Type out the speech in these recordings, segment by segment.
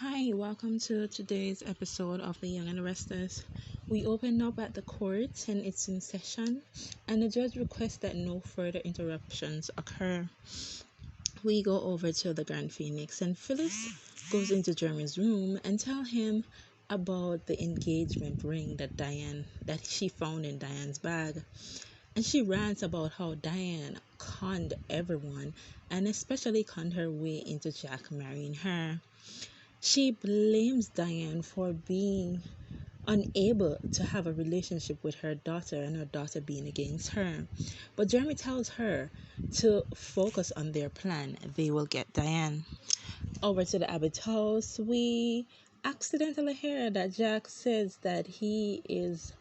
Hi, welcome to today's episode of The Young and the Restless. We open up at the court and it's in session, and the judge requests that no further interruptions occur. We go over to the Grand Phoenix, and Phyllis goes into Jeremy's room and tell him about the engagement ring that she found in Diane's bag. And she rants about how Diane conned everyone and especially conned her way into Jack marrying her. She blames Diane for being unable to have a relationship with her daughter and her daughter being against her. But Jeremy tells her to focus on their plan. They will get Diane. Over to the Abbott house, we accidentally hear that Jack says that he is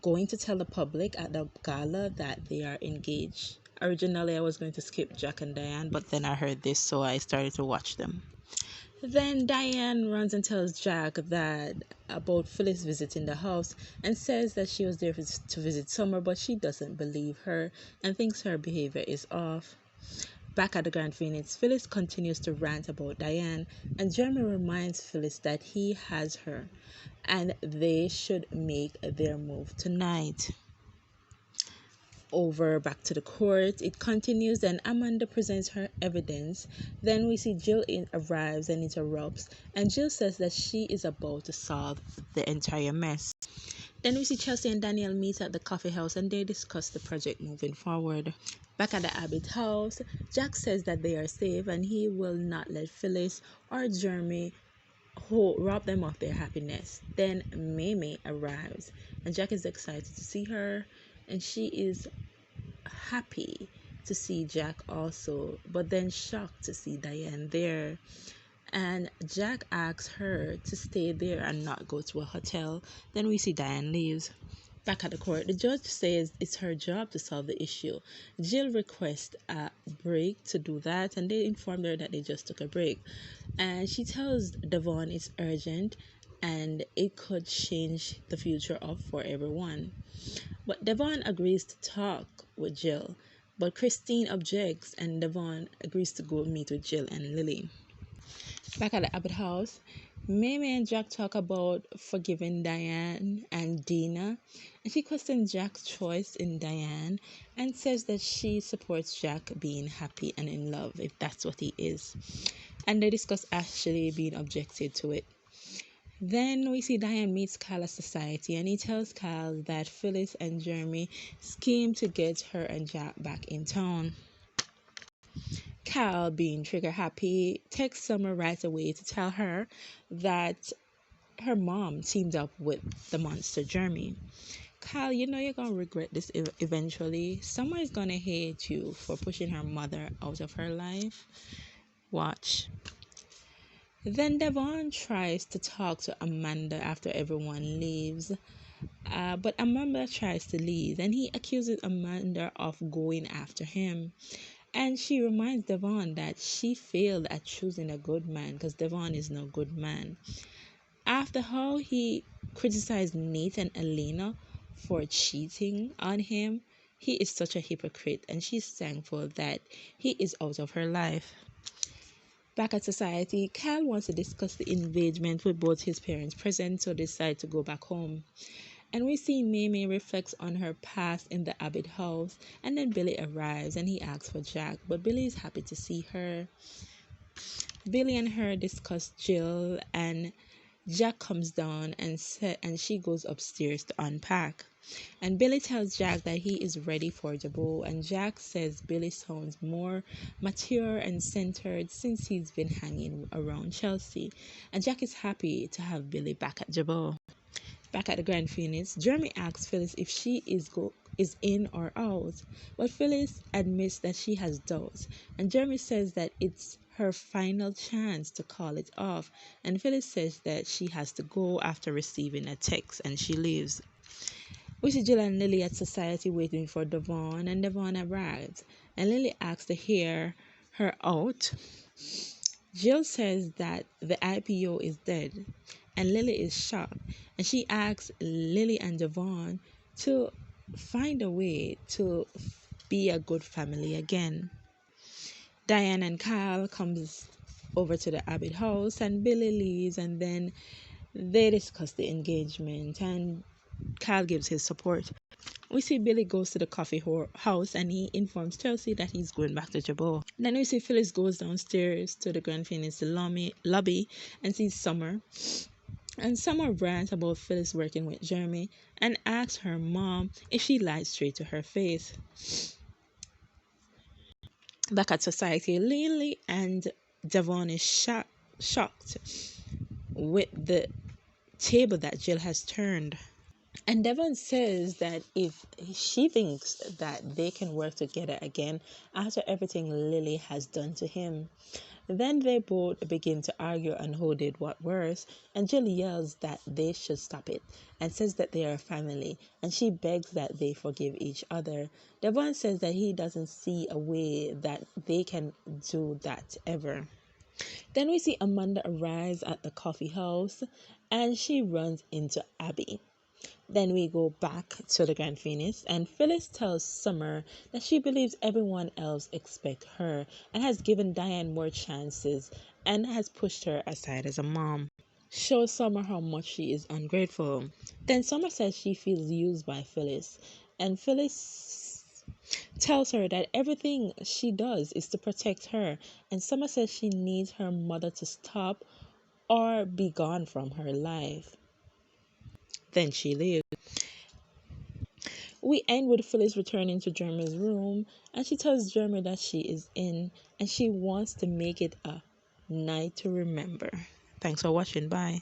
going to tell the public at the gala that they are engaged. Originally, I was going to skip Jack and Diane, but then I heard this, so I started to watch them. Then Diane runs and tells Jack that about Phyllis visiting the house and says that she was there to visit Summer, but she doesn't believe her and thinks her behavior is off. Back at the Grand Phoenix, Phyllis continues to rant about Diane, and Jeremy reminds Phyllis that he has her and they should make their move tonight. Over back to the court, it continues, and Amanda presents her evidence. Then we see Jill arrives and interrupts, and Jill says that she is about to solve the entire mess. Then we see Chelsea and Daniel meet at the coffee house and they discuss the project moving forward. Back at the Abbott house, Jack says that they are safe and he will not let Phyllis or Jeremy rob them of their happiness. Then Mimi arrives and Jack is excited to see her, and she is happy to see Jack also, but then shocked to see Diane there. And Jack asks her to stay there and not go to a hotel. Then we see Diane leaves. Back at the court, the judge says it's her job to solve the issue. Jill requests a break to do that, and they informed her that they just took a break. And she tells Devon it's urgent and it could change the future for everyone. But Devon agrees to talk with Jill, but Christine objects and Devon agrees to go meet with Jill and Lilly. Back at the Abbott house, Mimi and Jack talk about forgiving Diane and Dina, and she questions Jack's choice in Diane and says that she supports Jack being happy and in love, if that's what he is. And they discuss Ashley being objected to it. Then we see Diane meets Kyle at society, and he tells Kyle that Phyllis and Jeremy scheme to get her and Jack back in town. Kyle, being trigger happy, texts Summer right away to tell her that her mom teamed up with the monster Jeremy. Kyle, you know you're gonna regret this eventually. Summer is gonna hate you for pushing her mother out of her life. Watch. Then Devon tries to talk to Amanda after everyone leaves, but Amanda tries to leave, and he accuses Amanda of going after him. And she reminds Devon that she failed at choosing a good man because Devon is no good man. After how he criticized Nate and Elena for cheating on him, he is such a hypocrite, and she's thankful that he is out of her life. Back at society, Kyle wants to discuss the engagement with both his parents present, so they decide to go back home. And we see Mimi reflects on her past in the Abbott house, and then Billy arrives and he asks for Jack, but Billy is happy to see her. Billy and her discuss Jill, and Jack comes down and she goes upstairs to unpack. And Billy tells Jack that he is ready for Jabot, and Jack says Billy sounds more mature and centered since he's been hanging around Chelsea. And Jack is happy to have Billy back at Jabot. Back at the Grand Phoenix, Jeremy asks Phyllis if she is in or out, but Phyllis admits that she has doubts, and Jeremy says that it's her final chance to call it off, and Phyllis says that she has to go after receiving a text, and she leaves. We see Jill and Lilly at society waiting for Devon, and Devon arrives, and Lilly asks to hear her out. Jill says that the IPO is dead, and Lilly is shocked, and she asks Lilly and Devon to find a way to be a good family again. Diane and Kyle comes over to the Abbott house, and Billy leaves, and then they discuss the engagement, and Kyle gives his support. We see Billy goes to the house, and he informs Chelsea that he's going back to Jabot. Then we see Phyllis goes downstairs to the Grand Phoenix lobby and sees Summer. And Summer rants about Phyllis working with Jeremy and asks her mom if she lied straight to her face. Back at society, Lilly and Devon is shocked with the table that Jill has turned. And Devon says that if she thinks that they can work together again after everything Lily has done to him. Then they both begin to argue on who did what worse, and Jill yells that they should stop it and says that they are family, and she begs that they forgive each other. Devon says that he doesn't see a way that they can do that ever. Then we see Amanda arrives at the coffee house and she runs into Abby. Then we go back to the Grand Phoenix, and Phyllis tells Summer that she believes everyone else expects her and has given Diane more chances and has pushed her aside as a mom. Shows Summer how much she is ungrateful. Then Summer says she feels used by Phyllis, and Phyllis tells her that everything she does is to protect her, and Summer says she needs her mother to stop or be gone from her life. Then she leaves. We end with Phyllis returning to Jeremy's room, and she tells Jeremy that she is in and she wants to make it a night to remember. Thanks for watching. Bye.